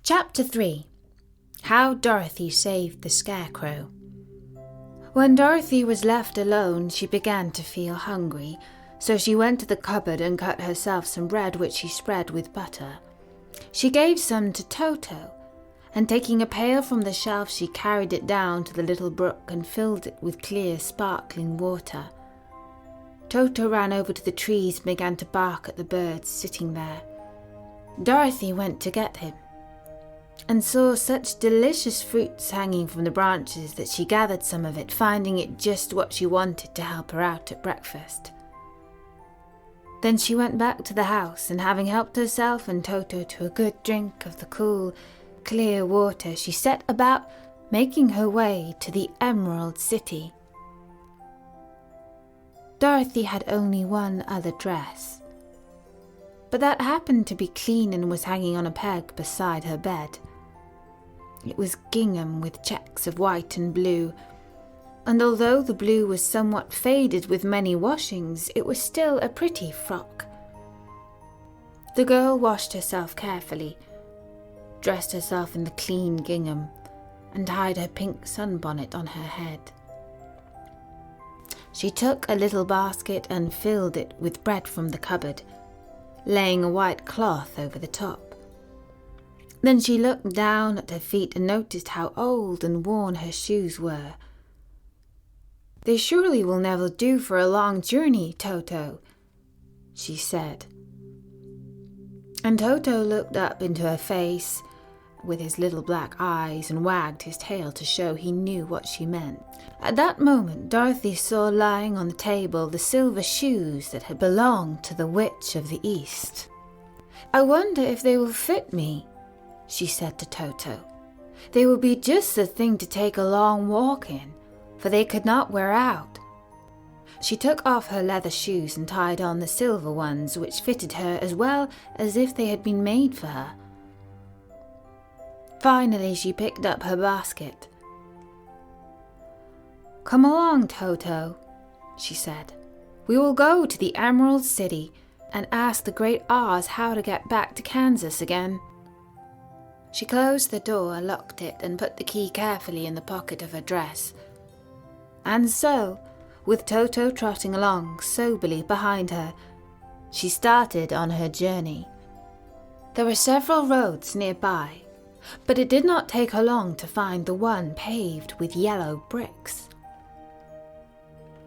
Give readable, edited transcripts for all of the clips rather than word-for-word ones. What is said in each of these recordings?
Chapter 3. How Dorothy Saved the Scarecrow. When Dorothy was left alone, she began to feel hungry, so she went to the cupboard and cut herself some bread which she spread with butter. She gave some to Toto, and taking a pail from the shelf she carried it down to the little brook and filled it with clear, sparkling water. Toto ran over to the trees and began to bark at the birds sitting there. Dorothy went to get him, and saw such delicious fruits hanging from the branches that she gathered some of it, finding it just what she wanted to help her out at breakfast. Then she went back to the house, and having helped herself and Toto to a good drink of the cool, clear water, she set about making her way to the Emerald City. Dorothy had only one other dress, but that happened to be clean and was hanging on a peg beside her bed. It was gingham with checks of white and blue, and although the blue was somewhat faded with many washings, it was still a pretty frock. The girl washed herself carefully, dressed herself in the clean gingham, and tied her pink sunbonnet on her head. She took a little basket and filled it with bread from the cupboard, laying a white cloth over the top. Then she looked down at her feet and noticed how old and worn her shoes were. "They surely will never do for a long journey, Toto," she said. And Toto looked up into her face with his little black eyes and wagged his tail to show he knew what she meant. At that moment, Dorothy saw lying on the table the silver shoes that had belonged to the Witch of the East. "I wonder if they will fit me," she said to Toto. "They will be just the thing to take a long walk in, for they could not wear out." She took off her leather shoes and tied on the silver ones, which fitted her as well as if they had been made for her. Finally, she picked up her basket. "Come along, Toto," she said. "We will go to the Emerald City and ask the Great Oz how to get back to Kansas again." She closed the door, locked it, and put the key carefully in the pocket of her dress. And so, with Toto trotting along soberly behind her, she started on her journey. There were several roads nearby, but it did not take her long to find the one paved with yellow bricks.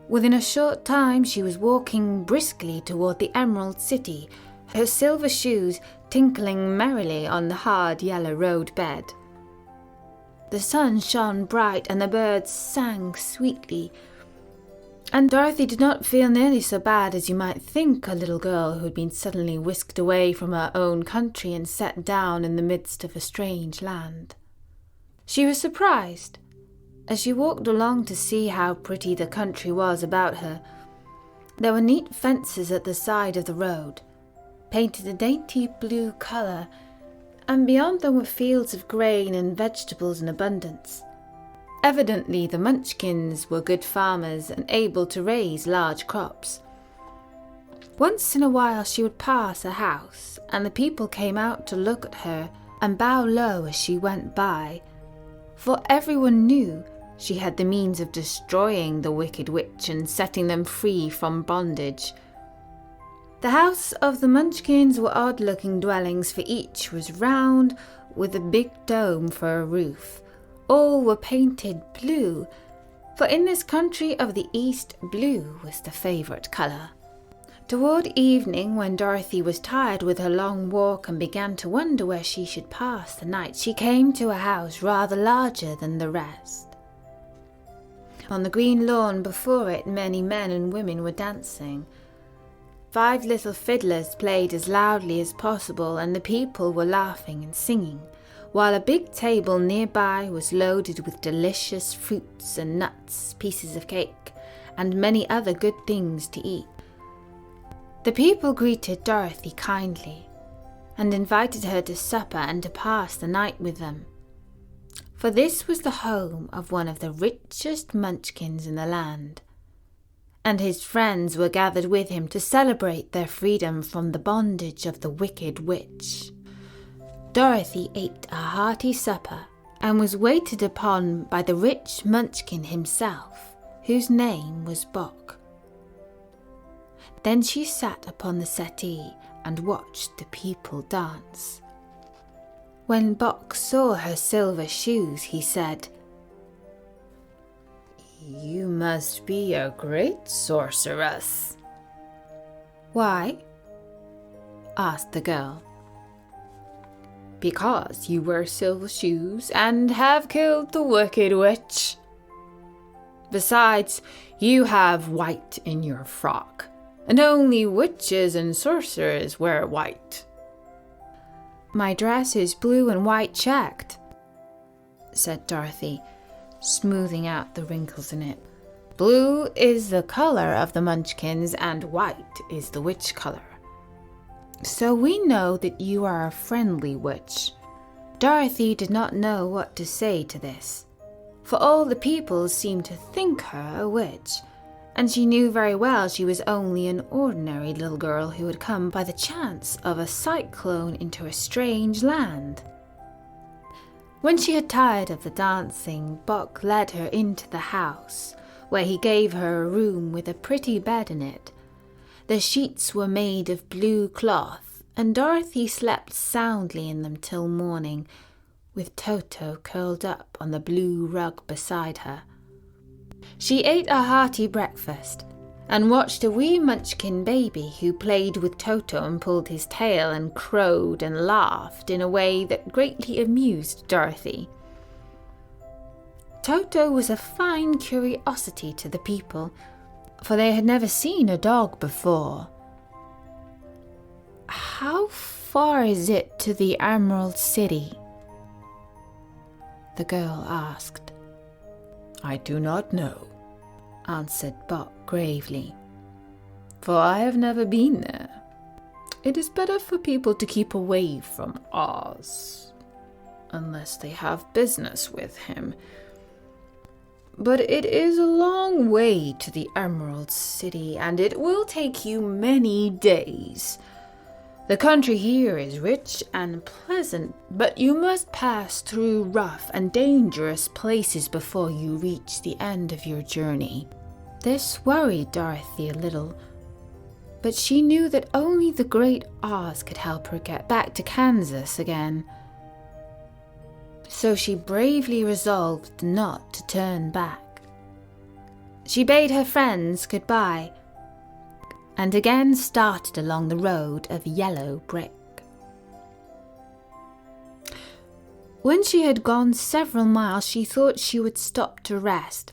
Within a short time she was walking briskly toward the Emerald City, her silver shoes tinkling merrily on the hard yellow road bed. The sun shone bright and the birds sang sweetly, and Dorothy did not feel nearly so bad as you might think a little girl who had been suddenly whisked away from her own country and set down in the midst of a strange land. She was surprised as she walked along to see how pretty the country was about her. There were neat fences at the side of the road, painted a dainty blue colour, and beyond them were fields of grain and vegetables in abundance. Evidently the Munchkins were good farmers and able to raise large crops. Once in a while she would pass a house, and the people came out to look at her and bow low as she went by, for everyone knew she had the means of destroying the wicked witch and setting them free from bondage. The house of the Munchkins were odd-looking dwellings, for each was round with a big dome for a roof. All were painted blue, for in this country of the East, blue was the favourite colour. Toward evening, when Dorothy was tired with her long walk and began to wonder where she should pass the night, she came to a house rather larger than the rest. On the green lawn before it, many men and women were dancing. 5 little fiddlers played as loudly as possible, and the people were laughing and singing, while a big table nearby was loaded with delicious fruits and nuts, pieces of cake, and many other good things to eat. The people greeted Dorothy kindly and invited her to supper and to pass the night with them, for this was the home of one of the richest Munchkins in the land, and his friends were gathered with him to celebrate their freedom from the bondage of the wicked witch. Dorothy ate a hearty supper and was waited upon by the rich Munchkin himself, whose name was Bock. Then she sat upon the settee and watched the people dance. When Bock saw her silver shoes, he said, "You must be a great sorceress." "Why?" asked the girl. "Because you wear silver shoes and have killed the wicked witch. Besides, you have white in your frock, and only witches and sorcerers wear white." "My dress is blue and white checked," said Dorothy, smoothing out the wrinkles in it. "Blue is the color of the Munchkins and white is the witch color. So we know that you are a friendly witch." Dorothy did not know what to say to this, for all the people seemed to think her a witch, and she knew very well she was only an ordinary little girl who had come by the chance of a cyclone into a strange land. When she had tired of the dancing, Bock led her into the house, where he gave her a room with a pretty bed in it. The sheets were made of blue cloth, and Dorothy slept soundly in them till morning, with Toto curled up on the blue rug beside her. She ate a hearty breakfast, and watched a wee Munchkin baby who played with Toto and pulled his tail and crowed and laughed in a way that greatly amused Dorothy. Toto was a fine curiosity to the people, for they had never seen a dog before. "How far is it to the Emerald City?" the girl asked. "I do not know," answered Bock gravely, "for I have never been there. It is better for people to keep away from Oz, unless they have business with him. But it is a long way to the Emerald City, and it will take you many days. The country here is rich and pleasant, but you must pass through rough and dangerous places before you reach the end of your journey." This worried Dorothy a little, but she knew that only the Great Oz could help her get back to Kansas again. So she bravely resolved not to turn back. She bade her friends goodbye, and again started along the road of yellow brick. When she had gone several miles, she thought she would stop to rest,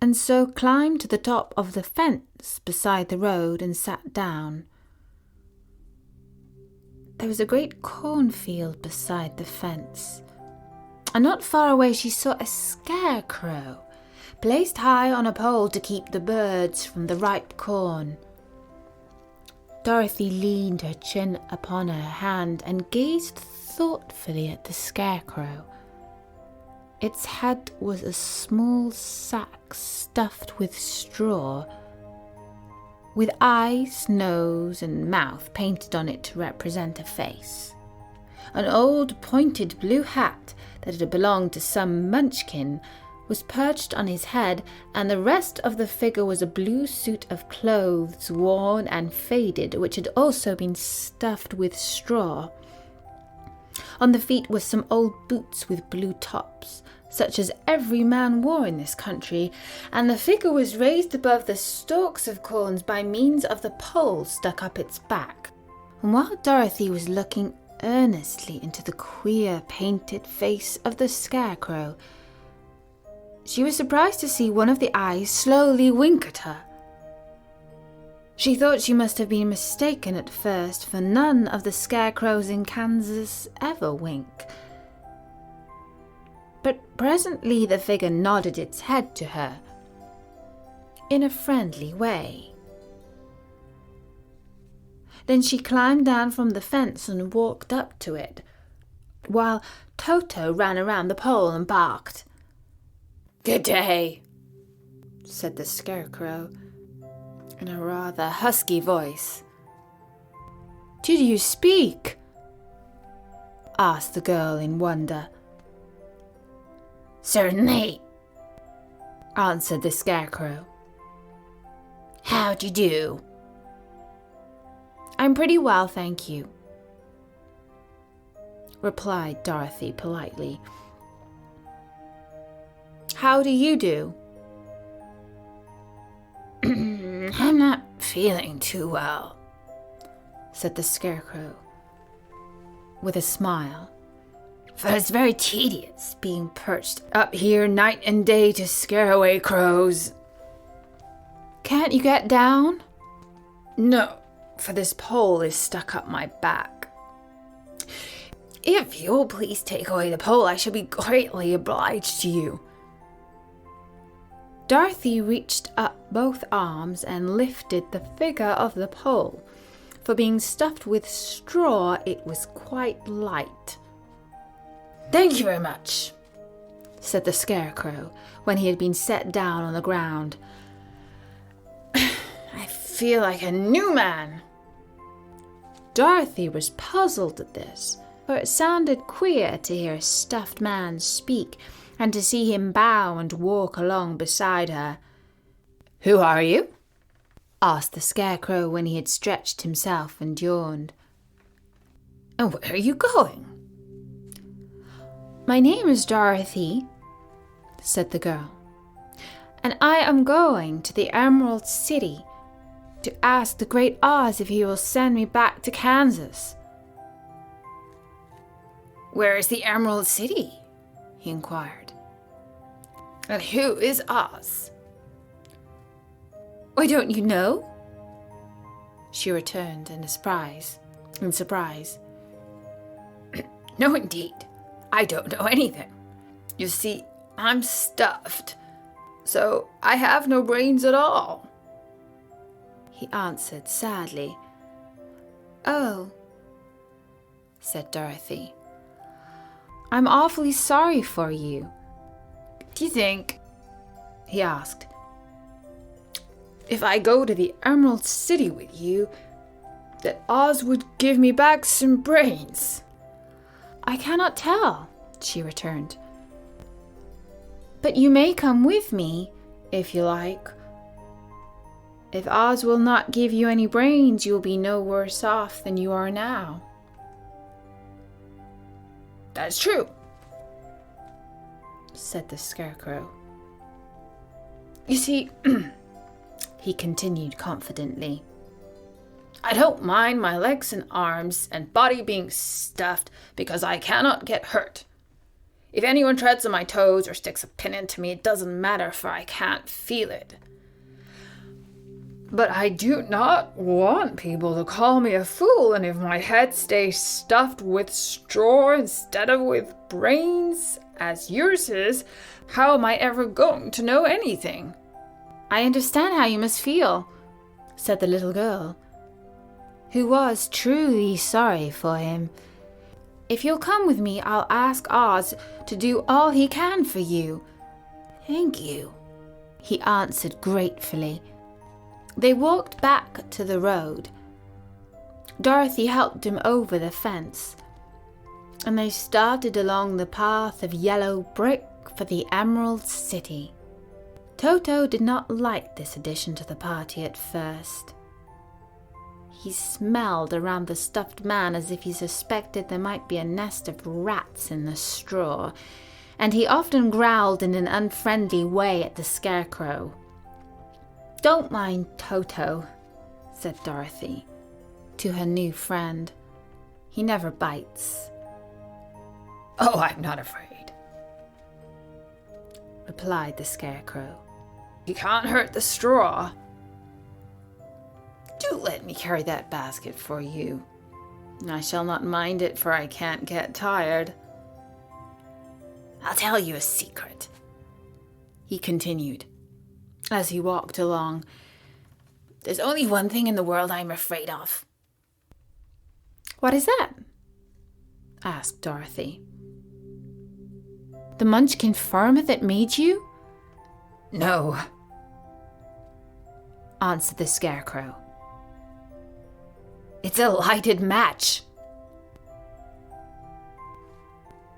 and so climbed to the top of the fence beside the road and sat down. There was a great cornfield beside the fence, and not far away she saw a scarecrow, placed high on a pole to keep the birds from the ripe corn. Dorothy leaned her chin upon her hand and gazed thoughtfully at the scarecrow. Its head was a small sack stuffed with straw, with eyes, nose, and mouth painted on it to represent a face. An old pointed blue hat that had belonged to some Munchkin was perched on his head, and the rest of the figure was a blue suit of clothes, worn and faded, which had also been stuffed with straw. On the feet were some old boots with blue tops, such as every man wore in this country, and the figure was raised above the stalks of corn by means of the pole stuck up its back. And while Dorothy was looking earnestly into the queer painted face of the scarecrow, she was surprised to see one of the eyes slowly wink at her. She thought she must have been mistaken at first, for none of the scarecrows in Kansas ever wink. But presently the figure nodded its head to her in a friendly way. Then she climbed down from the fence and walked up to it, while Toto ran around the pole and barked. "Good day," said the scarecrow in a rather husky voice. "Did you speak?" asked the girl in wonder. Certainly, answered the Scarecrow. How do you do? I'm pretty well, thank you, replied Dorothy politely. How do you do? I'm not feeling too well, said the Scarecrow with a smile. For it's very tedious being perched up here night and day to scare away crows. Can't you get down? No, for this pole is stuck up my back. If you'll please take away the pole, I shall be greatly obliged to you. Dorothy reached up both arms and lifted the figure of the pole. For being stuffed with straw, it was quite light. Thank you very much, said the Scarecrow when he had been set down on the ground. I feel like a new man. Dorothy was puzzled at this, for it sounded queer to hear a stuffed man speak and to see him bow and walk along beside her. Who are you? asked the Scarecrow when he had stretched himself and yawned. And where are you going? My name is Dorothy, said the girl, and I am going to the Emerald City to ask the Great Oz if he will send me back to Kansas. Where is the Emerald City? He inquired. And who is Oz? Why, don't you know? She returned in surprise. No, indeed. I don't know anything. You see, I'm stuffed, so I have no brains at all, he answered sadly. Oh, said Dorothy. I'm awfully sorry for you. Do you think, he asked, if I go to the Emerald City with you, that Oz would give me back some brains? I cannot tell, she returned. But you may come with me, if you like. If Oz will not give you any brains, you will be no worse off than you are now. That's true, said the Scarecrow. You see, he continued confidently, I don't mind my legs and arms and body being stuffed because I cannot get hurt. If anyone treads on my toes or sticks a pin into me, it doesn't matter, for I can't feel it. But I do not want people to call me a fool, and if my head stays stuffed with straw instead of with brains, as yours is, how am I ever going to know anything? I understand how you must feel, said the little girl, who was truly sorry for him. If you'll come with me, I'll ask Oz to do all he can for you. Thank you, he answered gratefully. They walked back to the road. Dorothy helped him over the fence, and they started along the path of yellow brick for the Emerald City. Toto did not like this addition to the party at first. He smelled around the stuffed man as if he suspected there might be a nest of rats in the straw, and he often growled in an unfriendly way at the Scarecrow. Don't mind Toto, said Dorothy to her new friend. He never bites. Oh, I'm not afraid, replied the Scarecrow. He can't hurt the straw. Do let me carry that basket for you. I shall not mind it, for I can't get tired. I'll tell you a secret, he continued as he walked along. There's only one thing in the world I'm afraid of. What is that? asked Dorothy. The Munchkin firma that made you? No, answered the Scarecrow. It's a lighted match.